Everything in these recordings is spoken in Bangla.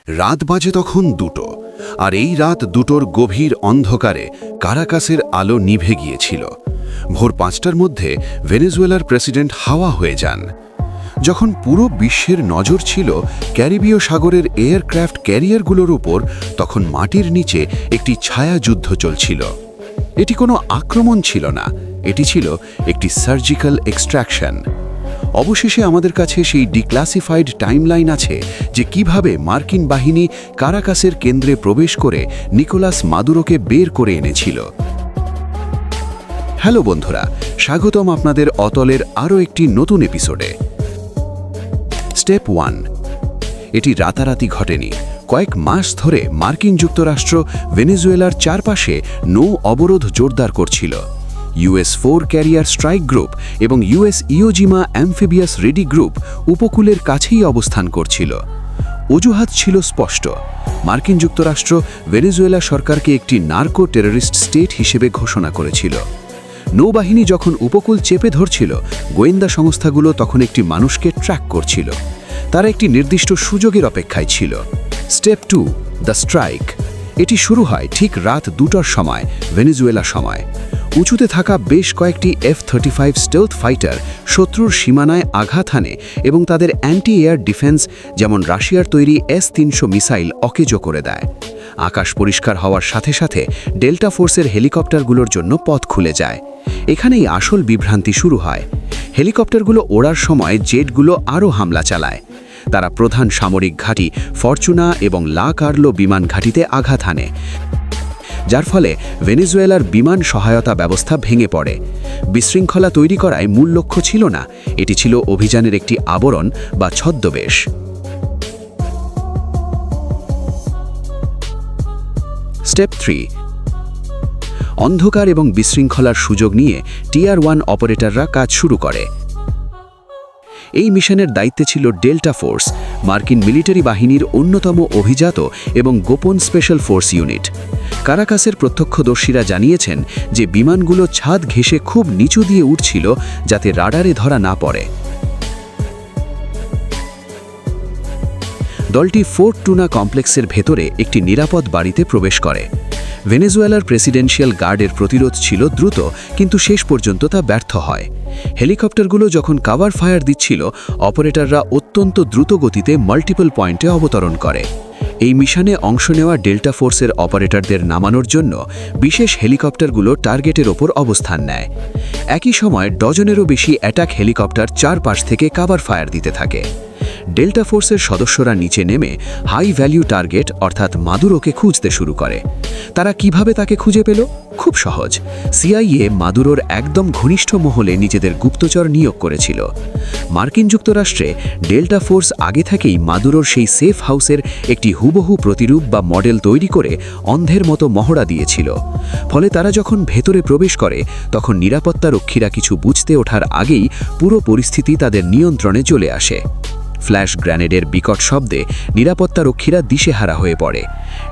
রাত বাজে তখন 2টো, আর এই রাত 2টোর গভীর অন্ধকারে কারাকাসের আলো নিভে গিয়েছিল। ভোর 5টার মধ্যে ভেনেজুয়েলার প্রেসিডেন্ট হাওয়া হয়ে যান। যখন পুরো বিশ্বের নজর ছিল ক্যারিবীয় সাগরের এয়ারক্রাফট ক্যারিয়ারগুলোর উপর, তখন মাটির নিচে একটি ছায়া যুদ্ধ চলছিল। এটি কোনো আক্রমণ ছিল না, এটি ছিল একটি সার্জিক্যাল এক্সট্র্যাকশন। অবশেষে আমাদের কাছে সেই ডিক্লাসিফাইড টাইমলাইন আছে যে কিভাবে মার্কিন বাহিনী কারাকাসের কেন্দ্রে প্রবেশ করে নিকোলাস মাদুরোকে বের করে এনেছিল। হ্যালো বন্ধুরা, স্বাগতম আপনাদের অতলের আরও একটি নতুন এপিসোডে। স্টেপ 1। এটি রাতারাতি ঘটেনি। কয়েক মাস ধরে মার্কিন যুক্তরাষ্ট্র ভেনেজুয়েলার চারপাশে নৌ অবরোধ জোরদার করছিল। US-4 ক্যারিয়ার স্ট্রাইক গ্রুপ এবং US ইওজিমা অ্যামফিবিয়াস রেডি গ্রুপ উপকূলের কাছেই অবস্থান করছিল। অজুহাত ছিল স্পষ্ট। মার্কিন যুক্তরাষ্ট্র ভেনেজুয়েলা সরকারকে একটি নার্কো টেররিস্ট স্টেট হিসেবে ঘোষণা করেছিল। নৌবাহিনী যখন উপকূল চেপে ধরছিল, গোয়েন্দা সংস্থাগুলো তখন একটি মানুষকে ট্র্যাক করছিল। তারা একটি নির্দিষ্ট সুযোগের অপেক্ষায় ছিল। Step 2, the strike. এটি শুরু হয় ঠিক রাত 2টার সময়, ভেনেজুয়েলা সময়। উঁচুতে থাকা বেশ কয়েকটি F-35 স্টেলথ ফাইটার শত্রুর সীমানায় আঘাত হানে এবং তাদের অ্যান্টি এয়ার ডিফেন্স, যেমন রাশিয়ার তৈরি S-300 মিসাইল, অকেজো করে দেয়। আকাশ পরিষ্কার হওয়ার সাথে সাথে ডেল্টা ফোর্সের হেলিকপ্টারগুলোর জন্য পথ খুলে যায়। এখানেই আসল বিভ্রান্তি শুরু হয়। হেলিকপ্টারগুলো ওড়ার সময় জেটগুলো আরও হামলা চালায়। তারা প্রধান সামরিক ঘাঁটি ফরচুনা এবং লা কার্লো বিমান ঘাঁটিতে আঘাত হানে, যার ফলে ভেনেজুয়েলার বিমান সহায়তা ব্যবস্থা ভেঙে পড়ে। বিশৃঙ্খলা তৈরি করায় মূল লক্ষ্য ছিল না, এটি ছিল অভিযানের একটি আবরণ বা ছদ্মবেশ। স্টেপ 3। অন্ধকার এবং বিশৃঙ্খলার সুযোগ নিয়ে টিয়ার 1 অপারেটররা কাজ শুরু করে। এই মিশনের দায়িত্বে ছিল ডেল্টা ফোর্স, মার্কিন মিলিটারি বাহিনীর অন্যতম অভিজাত এবং গোপন স্পেশাল ফোর্স ইউনিট। কারাকাসের প্রত্যক্ষদর্শীরা জানিয়েছেন যে বিমানগুলো ছাদ ঘেঁষে খুব নিচু দিয়ে উঠছিল যাতে রাডারে ধরা না পড়ে। দলটি ফোর্ট টুনা কমপ্লেক্সের ভেতরে একটি নিরাপদ বাড়িতে প্রবেশ করে। ভেনেজুয়েলার প্রেসিডেন্সিয়াল গার্ডের প্রতিরোধ ছিল দ্রুত, কিন্তু শেষ পর্যন্ত তা ব্যর্থ হয়। হেলিকপ্টারগুলো যখন কাভার ফায়ার দিচ্ছিল, অপারেটররা অত্যন্ত দ্রুত গতিতে মাল্টিপল পয়েন্টে অবতরণ করে। এই মিশনে অংশ নেওয়া ডেল্টা ফোর্সের অপারেটরদের নামানোর জন্য বিশেষ হেলিকপ্টারগুলো টার্গেটের ওপর অবস্থান নেয়। একই সময় ডজনেরও বেশি অ্যাটাক হেলিকপ্টার চারপাশ থেকে কাভার ফায়ার দিতে থাকে। ডেল্টা ফোর্সের সদস্যরা নিচে নেমে হাই ভ্যালিউ টার্গেট অর্থাৎ মাদুরোকে খুঁজতে শুরু করে। তারা কিভাবে তাকে খুঁজে পেল? খুব সহজ। CIA মাদুরোর একদম ঘনিষ্ঠ মহলে নিজেদের গুপ্তচর নিয়োগ করেছিল। মার্কিন যুক্তরাষ্ট্রে ডেল্টা ফোর্স আগে থেকেই মাদুরোর সেই সেফ হাউসের একটি হুবহু প্রতিরূপ বা মডেল তৈরি করে অন্ধের মতো মহড়া দিয়েছিল। ফলে তারা যখন ভেতরে প্রবেশ করে, তখন নিরাপত্তা রক্ষীরা কিছু বুঝতে ওঠার আগেই পুরো পরিস্থিতি তাদের নিয়ন্ত্রণে চলে আসে। ফ্ল্যাশ গ্রেনেডের বিকট শব্দে নিরাপত্তা রক্ষীরা দিশেহারা হয়ে পড়ে।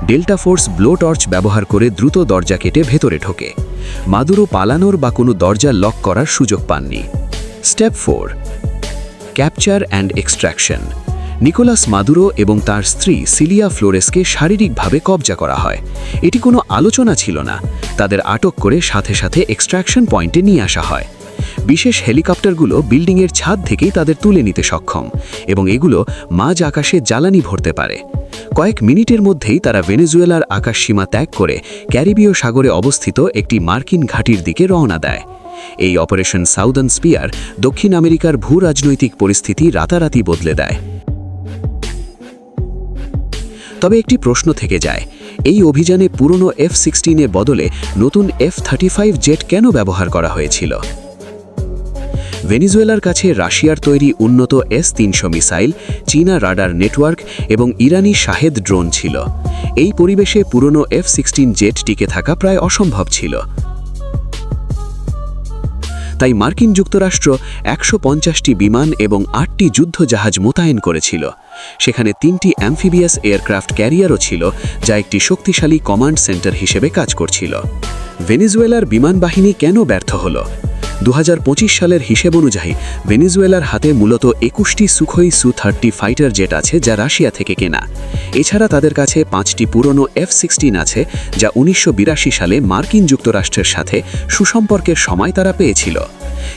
ডেল্টা ফোর্স ব্লো টর্চ ব্যবহার করে দ্রুত দরজা কেটে ভেতরে ঢোকে। মাদুরো পালানোর বা কোনো দরজা লক করার সুযোগ পাননি। Step 4, capture and extraction. Nicolas Maduro এবং তার স্ত্রী সিলিয়া ফ্লোরেসকে শারীরিকভাবে কবজা করা হয়। এটি কোনো আলোচনা ছিল না। তাদের আটক করে সাথে সাথে এক্সট্র্যাকশন পয়েন্টে নিয়ে আসা হয়। বিশেষ হেলিকপ্টারগুলো বিল্ডিংয়ের ছাদ থেকেই তাদের তুলে নিতে সক্ষম এবং এগুলো মাঝ আকাশে জ্বালানি ভরতে পারে। কয়েক মিনিটের মধ্যেই তারা ভেনেজুয়েলার আকাশসীমা ত্যাগ করে ক্যারিবীয় সাগরে অবস্থিত একটি মার্কিন ঘাঁটির দিকে রওনা দেয়। এই অপারেশন সাউদার্ন স্পিয়ার দক্ষিণ আমেরিকার ভূ রাজনৈতিক পরিস্থিতি রাতারাতি বদলে দেয়। তবে একটি প্রশ্ন থেকে যায়, এই অভিযানে পুরনো F-16 বদলে নতুন F-35 জেট কেন ব্যবহার করা হয়েছিল? ভেনেজুয়েলার কাছে রাশিয়ার তৈরি উন্নত S-300 মিসাইল, চীনা রাডার নেটওয়ার্ক এবং ইরানি শাহেদ ড্রোন ছিল। এই পরিবেশে পুরনো F-16 জেট টিকে থাকা প্রায় অসম্ভব ছিল। তাই মার্কিন যুক্তরাষ্ট্র 150টি বিমান এবং 8টি যুদ্ধজাহাজ মোতায়েন করেছিল। সেখানে 3টি অ্যামফিবিয়াস এয়ারক্রাফট ক্যারিয়ারও ছিল, যা একটি শক্তিশালী কমান্ড সেন্টার হিসেবে কাজ করছিল। ভেনেজুয়েলার বিমান বাহিনী কেন ব্যর্থ হল? 2025 সালের হিসেব অনুযায়ী ভেনেজুয়েলার হাতে মূলত 21টি সুখোই সু-30 ফাইটার জেট আছে যা রাশিয়া থেকে কেনা। এছাড়া তাদের কাছে 5টি পুরনো F-16 আছে যা 1982 সালে মার্কিন যুক্তরাষ্ট্রের সাথে সুসম্পর্কের সময় তারা পেয়েছিল।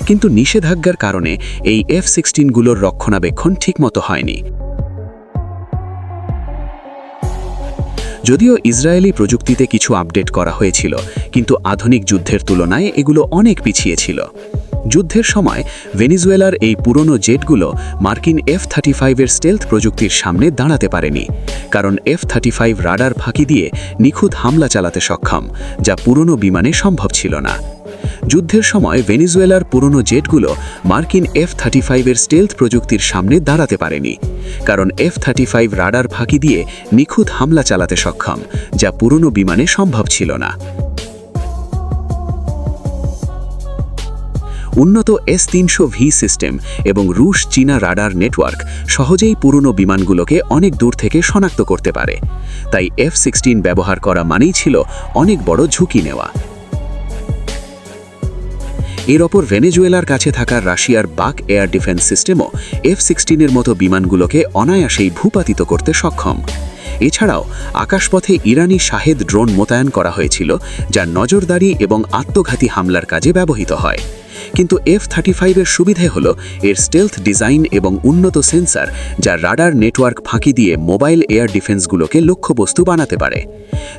কিন্তু নিষেধাজ্ঞার কারণে এই F-16গুলোর রক্ষণাবেক্ষণ ঠিকমতো হয়নি। যদিও ইসরায়েলি প্রযুক্তিতে কিছু আপডেট করা হয়েছিল, কিন্তু আধুনিক যুদ্ধের তুলনায় এগুলো অনেক পিছিয়ে ছিল। যুদ্ধের সময় ভেনেজুয়েলার এই পুরনো জেটগুলো মার্কিন F-35-এর স্টেলথ প্রযুক্তির সামনে দাঁড়াতে পারেনি, কারণ F-35 রাডার ফাঁকি দিয়ে নিখুঁত হামলা চালাতে সক্ষম, যা পুরনো বিমানে সম্ভব ছিল না। যুদ্ধের সময় ভেনেজুয়েলার পুরনো জেটগুলো মার্কিন F-35-এর স্টেলথ প্রযুক্তির সামনে দাঁড়াতে পারেনি, কারণ F-35 রাডার ফাঁকি দিয়ে নিখুঁত হামলা চালাতে সক্ষম, যা পুরনো বিমানে সম্ভব ছিল না। উন্নত S-300V সিস্টেম এবং রুশ-চীনা রাডার নেটওয়ার্ক সহজেই পুরনো বিমানগুলোকে অনেক দূর থেকে শনাক্ত করতে পারে। তাই F-16 ব্যবহার করা মানেই ছিল অনেক বড় ঝুঁকি নেওয়া। এর ওপর ভেনেজুয়েলার কাছে থাকা রাশিয়ার বাক এয়ার ডিফেন্স সিস্টেমও F-16-এর মতো বিমানগুলোকে অনায়াসেই ভূপাতিত করতে সক্ষম। এছাড়াও আকাশপথে ইরানি শাহেদ ড্রোন মোতায়েন করা হয়েছিল, যা নজরদারি এবং আত্মঘাতী হামলার কাজে ব্যবহৃত হয়। কিন্তু F-35-এর সুবিধে হল এর স্টেলথ ডিজাইন এবং উন্নত সেন্সর, যা রাডার নেটওয়ার্ক ফাঁকি দিয়ে মোবাইল এয়ার ডিফেন্সগুলোকে লক্ষ্যবস্তু বানাতে পারে।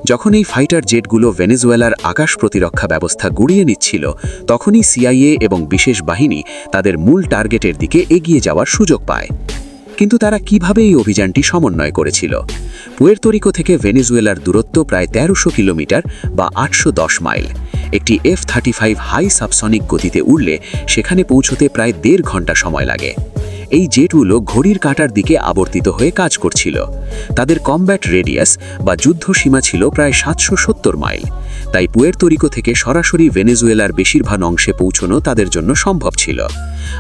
যখন এই ফাইটার জেটগুলো ভেনেজুয়েলার আকাশ প্রতিরক্ষা ব্যবস্থা গুড়িয়ে নিচ্ছিল, তখনই CIA এবং বিশেষ বাহিনী তাদের মূল টার্গেটের দিকে এগিয়ে যাওয়ার সুযোগ পায়। কিন্তু তারা কিভাবে এই অভিযানটি সমন্বয় করেছিল? পুয়ের্তো রিকো থেকে ভেনেজুয়েলার দূরত্ব প্রায় 1300 কিলোমিটার বা 810 মাইল। একটি F-35 হাই সাবসনিক গতিতে উড়লে সেখানে পৌঁছতে প্রায় 1.5 ঘন্টা সময় লাগে। এই জেটগুলো ঘড়ির কাঁটার দিকে আবর্তিত হয়ে কাজ করছিল। তাদের কমব্যাট রেডিয়াস বা যুদ্ধ সীমা ছিল প্রায় 770 মাইল। তাই পুয়ের্তো রিকো থেকে সরাসরি ভেনেজুয়েলার বেশিরভাগ অংশে পৌঁছানো তাদের জন্য সম্ভব ছিল।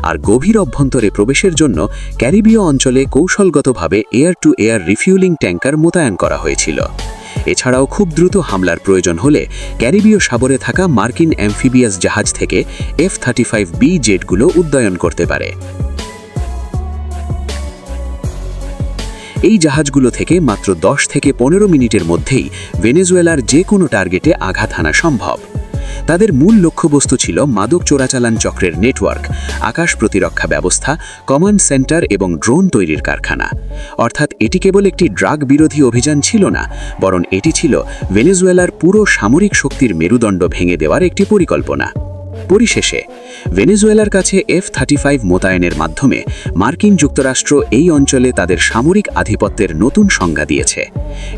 আর গভীর অভ্যন্তরে প্রবেশের জন্য ক্যারিবীয় অঞ্চলে কৌশলগতভাবে air two air refuelling tanker মোতায়েন করা হয়েছিল। এছাড়াও খুব দ্রুত হামলার প্রয়োজন হলে ক্যারিবীয় সাগরে থাকা মার্কিন অ্যাম্ফিবিয়াস জাহাজ থেকে F-35B জেটগুলো উড্ডয়ন করতে পারে। এই জাহাজগুলো থেকে মাত্র 10 থেকে 15 মিনিটের মধ্যেই ভেনেজুয়েলার যে কোনো টার্গেটে আঘাত হানা সম্ভব। তাদের মূল লক্ষ্যবস্তু ছিল মাদক চোরাচালান চক্রের নেটওয়ার্ক, আকাশ প্রতিরক্ষা ব্যবস্থা, কমান্ড সেন্টার এবং ড্রোন তৈরির কারখানা। অর্থাৎ এটি কেবল একটি ড্রাগ বিরোধী অভিযান ছিল না, বরং এটি ছিল ভেনেজুয়েলার পুরো সামরিক শক্তির মেরুদণ্ড ভেঙে দেওয়ার একটি পরিকল্পনা। পরিশেষে ভেনেজুয়েলার কাছে F-35 মোতায়েনের মাধ্যমে মার্কিন যুক্তরাষ্ট্র এই অঞ্চলে তাদের সামরিক আধিপত্যের নতুন সংজ্ঞা দিয়েছে।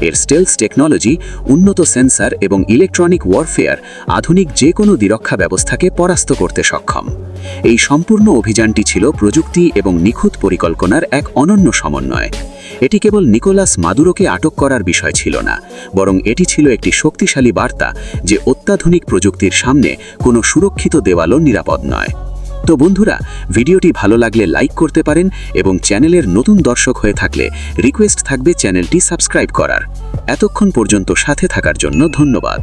এর স্টেলথ টেকনোলজি, উন্নত সেন্সর এবং ইলেকট্রনিক ওয়ারফেয়ার আধুনিক যে কোনো প্রতিরক্ষা ব্যবস্থাকে পরাস্ত করতে সক্ষম। এই সম্পূর্ণ অভিযানটি ছিল প্রযুক্তি এবং নিখুঁত পরিকল্পনার এক অনন্য সমন্বয়। এটি কেবল নিকোলাস মাদুরোকে আটক করার বিষয় ছিল না, বরং এটি ছিল একটি শক্তিশালী বার্তা যে অত্যাধুনিক প্রযুক্তির সামনে কোনো সুরক্ষিত দেওয়ালও নিরাপদ নয়। তো বন্ধুরা, ভিডিওটি ভালো লাগলে লাইক করতে পারেন এবং চ্যানেলের নতুন দর্শক হয়ে থাকলে রিকোয়েস্ট থাকবে চ্যানেলটি সাবস্ক্রাইব করার। এতক্ষণ পর্যন্ত সাথে থাকার জন্য ধন্যবাদ।